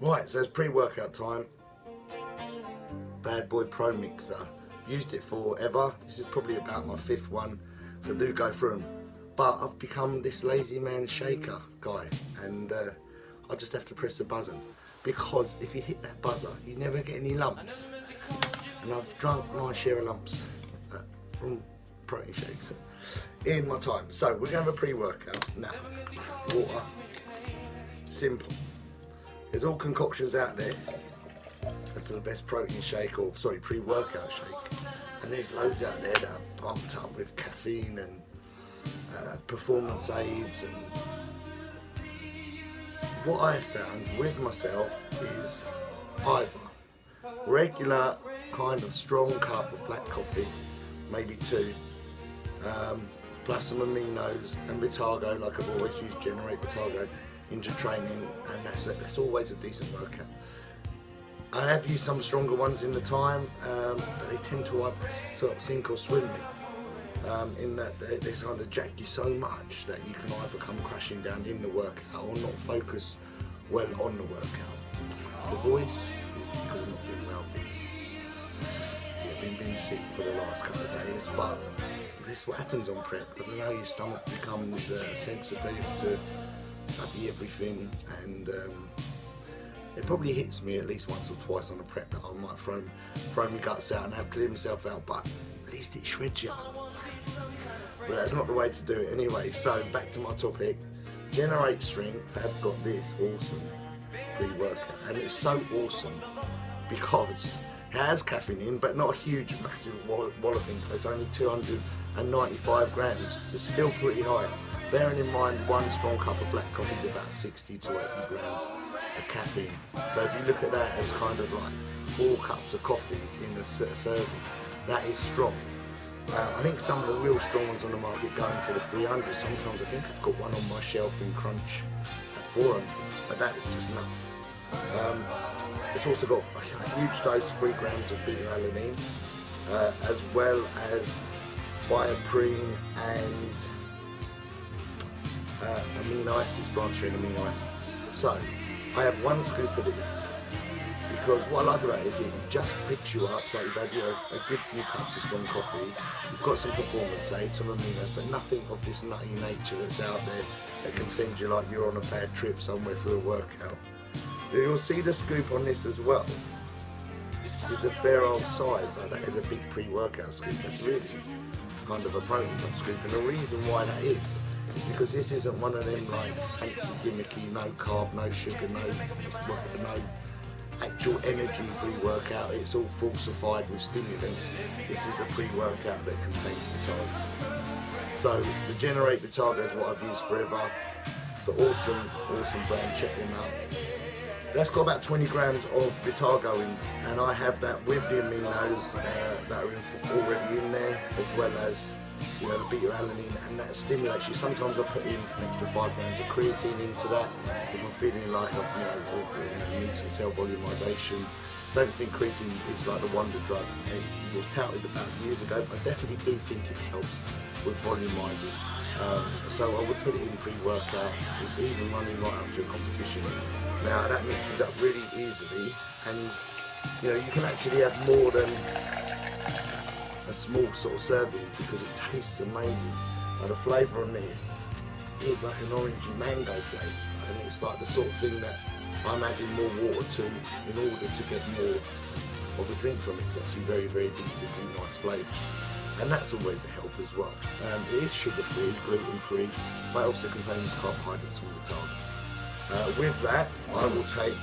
Right, so it's pre-workout time. Bad Boy Pro Mixer. I've used it forever. This is probably about my 5th one, so do go through them. But I've become this lazy man shaker guy, and I just have to press the buzzer, because if you hit that buzzer, you never get any lumps. And I've drunk my share of lumps from protein shakes in my time. So we're going to have a pre-workout now. Water. Simple. There's all concoctions out there. That's the best protein shake, or sorry, pre-workout shake. And there's loads out there that are pumped up with caffeine and performance aids. And what I found with myself is either regular kind of strong cup of black coffee, maybe 2, plus some aminos and Vitargo, like I've always used Generate Vitargo into training, and that's always a decent workout. I have used some stronger ones in the time, but they tend to either sort of sink or swim me, in that they kind of jack you so much that you can either come crashing down in the workout or not focus well on the workout. The voice is because I'm not feeling well. I've been sick for the last couple of days, but this is what happens on prep, because I know your stomach becomes sensitive to bloody everything, and it probably hits me at least once or twice on a prep that I might throw my guts out and have clear myself out, but at least it shreds you. But that's not the way to do it anyway. So back to my topic. Generate Strength have got this awesome pre-workout, and it's so awesome because it has caffeine in, but not a huge massive walloping. It's only 295 grams. It's still pretty high. Bearing in mind, one strong cup of black coffee is about 60 to 80 grams of caffeine. So if you look at that as kind of like 4 cups of coffee in a serving, that is strong. I think some of the real strong ones on the market go into the 300. Sometimes I think I've got one on my shelf in Crunch at 400, but that is just nuts. It's also got a huge dose, 3 grams of beta-alanine, as well as bioprene and amino acids, branched-chain amino acids. So I have 1 scoop of this, because what I like about it is it just picks you up. So you've had a good few cups of strong coffee, you've got some performance aids, some aminos, but nothing of this nutty nature that's out there that can send you like you're on a bad trip somewhere for a workout. You'll see the scoop on this as well. It's a fair old size. Like that is a big pre-workout scoop. That's really kind of a protein scoop, and the reason why that is because this isn't one of them like fancy gimmicky, no carb, no sugar, no actual energy pre-workout. It's all falsified with stimulants. This is a pre-workout that contains Vitargo. So the Generate Vitargo is what I've used forever. It's an awesome brand, check them out. That's got about 20 grams of Vitargo in, and I have that with the aminos that are already in there, as well as the beta-alanine, and that stimulates you. Sometimes I put in an extra 5 grams of creatine into that if I'm feeling like I need some cell volumization. Don't think creatine is like the wonder drug. It was touted about years ago, but I definitely do think it helps with volumizing. So I would put it in pre-workout, even running right up to a competition. Now that mixes up really easily, and you can actually have more than a small sort of serving because it tastes amazing. Now the flavour on this is like an orangey mango flavour, and it's like the sort of thing that I'm adding more water to in order to get more of a drink from it. It's actually very, very distinctly nice flavour, and that's always a help as well. It is sugar-free, gluten-free, but it also contains carbohydrates from the target. With that, I will take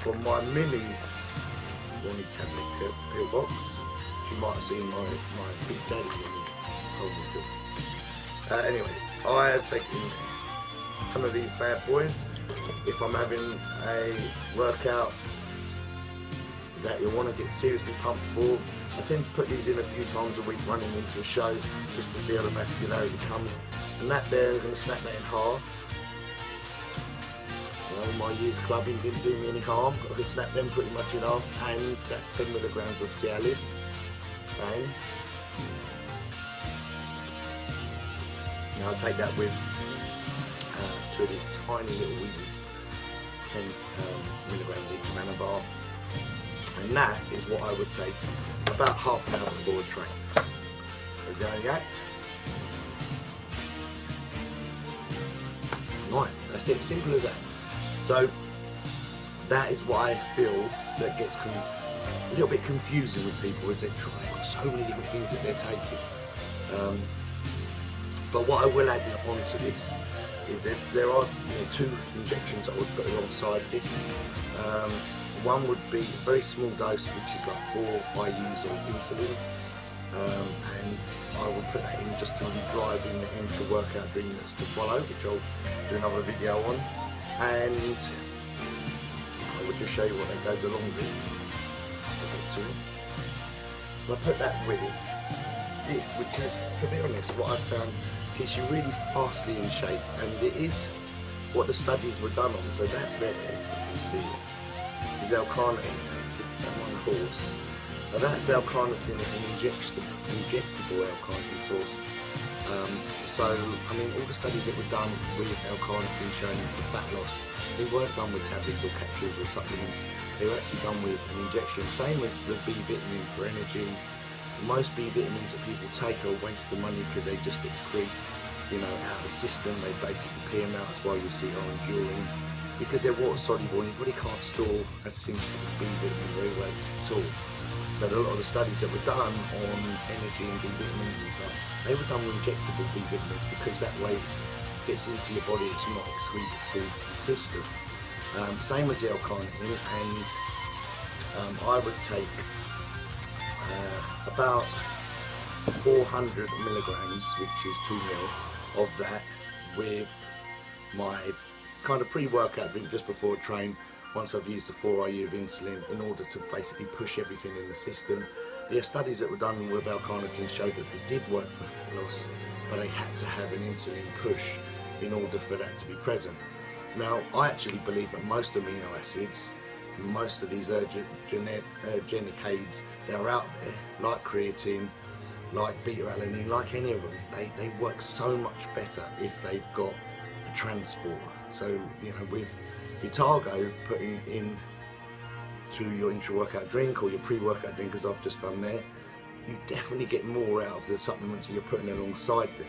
from my mini Ronnie tablet pill box. You might have seen my Big Daddy Ronnie pill. Anyway, I have taken some of these bad boys. If I'm having a workout that you want to get seriously pumped for, I tend to put these in a few times a week running into a show, just to see how the vascularity comes. And that there, I'm going to snap that in half. My year's clubbing didn't do me any harm. I can snap them pretty much in half, and that's 10 milligrams of Cialis. Bang. Now I'll take that with to this tiny little wee milligrams each man a bar, and that is what I would take about half an hour before a train. So there you go. Right, that's it, simple as that. So that is what I feel that gets a little bit confusing with people, is they've got so many different things that they're taking. But what I will add on to this is that there are two injections I would put alongside this. One would be a very small dose, which is like 4 IUs of insulin, and I will put that in just to drive in the intra-workout drink that's to follow, which I'll do another video on, and I will just show you what that goes along with. I put that with this, which is, to be honest, what I've found gets you really fastly in shape, and it is what the studies were done on. So that there, you can see, is L-carnitine, that one horse. Now that's L-carnitine, it's an injectable L-carnitine source. So, I mean, all the studies that were done with L-carnitine showing for fat loss, they weren't done with tablets or capsules or supplements. They were actually done with an injection. Same as the B vitamin for energy. Most B vitamins that people take are a waste of money because they just excrete, out of the system. They basically pee them out. That's why you see orange urine, because they're water soluble and your body can't store a simple B vitamin very well at all. So a lot of the studies that were done on energy and B vitamins and stuff, they were done with injectable B vitamins, because that way it gets into your body, it's not excreted through the system. Same as the L-carnitine, and I would take about 400 milligrams, which is 2 ml of that, with my kind of pre-workout drink just before a train, once I've used the 4 IU of insulin, in order to basically push everything in the system. The studies that were done with L-carnitine showed that they did work for fat loss, but they had to have an insulin push in order for that to be present. Now, I actually believe that most amino acids, most of these genic aids that are out there, like creatine, like beta-alanine, like any of them, they work so much better if they've got a transporter. So, with Vitargo, putting in to your intra-workout drink or your pre-workout drink, as I've just done there, you definitely get more out of the supplements that you're putting alongside them.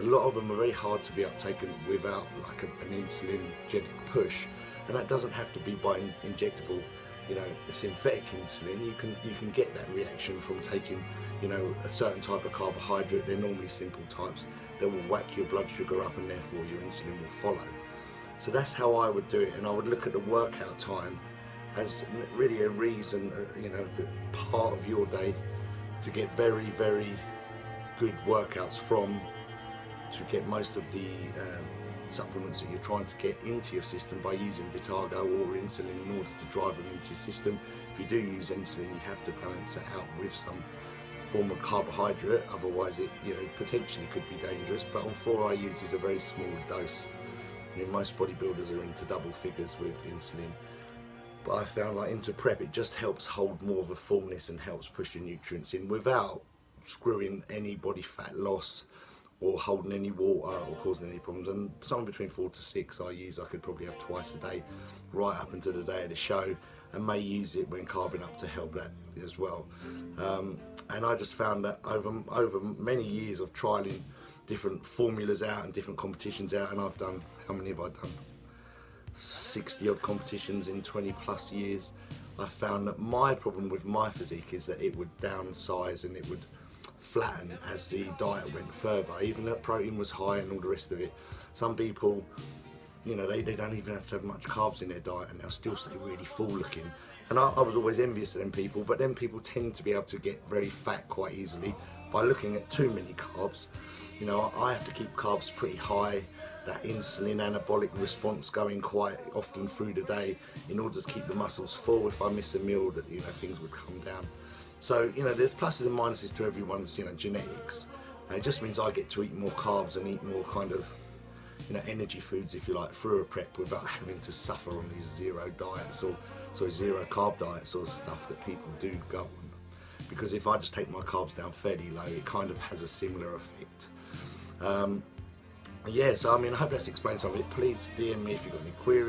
A lot of them are very hard to be uptaken without like an insulin-genic push, and that doesn't have to be by injectable, a synthetic insulin. You can get that reaction from taking, a certain type of carbohydrate. They're normally simple types that will whack your blood sugar up, and therefore your insulin will follow. So that's how I would do it, and I would look at the workout time as really a reason, the part of your day to get very, very good workouts from, to get most of the supplements that you're trying to get into your system by using Vitargo or insulin in order to drive them into your system. If you do use insulin, you have to balance it out with some form of carbohydrate, otherwise it potentially could be dangerous. But on 4 IUs is a very small dose. Most bodybuilders are into double figures with insulin, but I found like into prep, it just helps hold more of a fullness and helps push your nutrients in without screwing any body fat loss or holding any water or causing any problems. And somewhere between 4 to 6 IUs I could probably have twice a day right up until the day of the show, and may use it when carbing up to help that as well. And I just found that over many years of trialing different formulas out and different competitions out, and I've done, how many have I done? 60 odd competitions in 20 plus years. I found that my problem with my physique is that it would downsize and it would flatten as the diet went further, even though protein was high and all the rest of it. Some people, they don't even have to have much carbs in their diet and they'll still stay really full looking. And I was always envious of them people, but then people tend to be able to get very fat quite easily by looking at too many carbs. I have to keep carbs pretty high, that insulin anabolic response going quite often through the day in order to keep the muscles full. If I miss a meal, that things would come down. So there's pluses and minuses to everyone's genetics. It just means I get to eat more carbs and eat more kind of energy foods, if you like, through a prep without having to suffer on these zero carb diets or stuff that people do go on. Because if I just take my carbs down fairly low, it kind of has a similar effect. So I hope that's explained some of it. Please DM me if you've got any queries.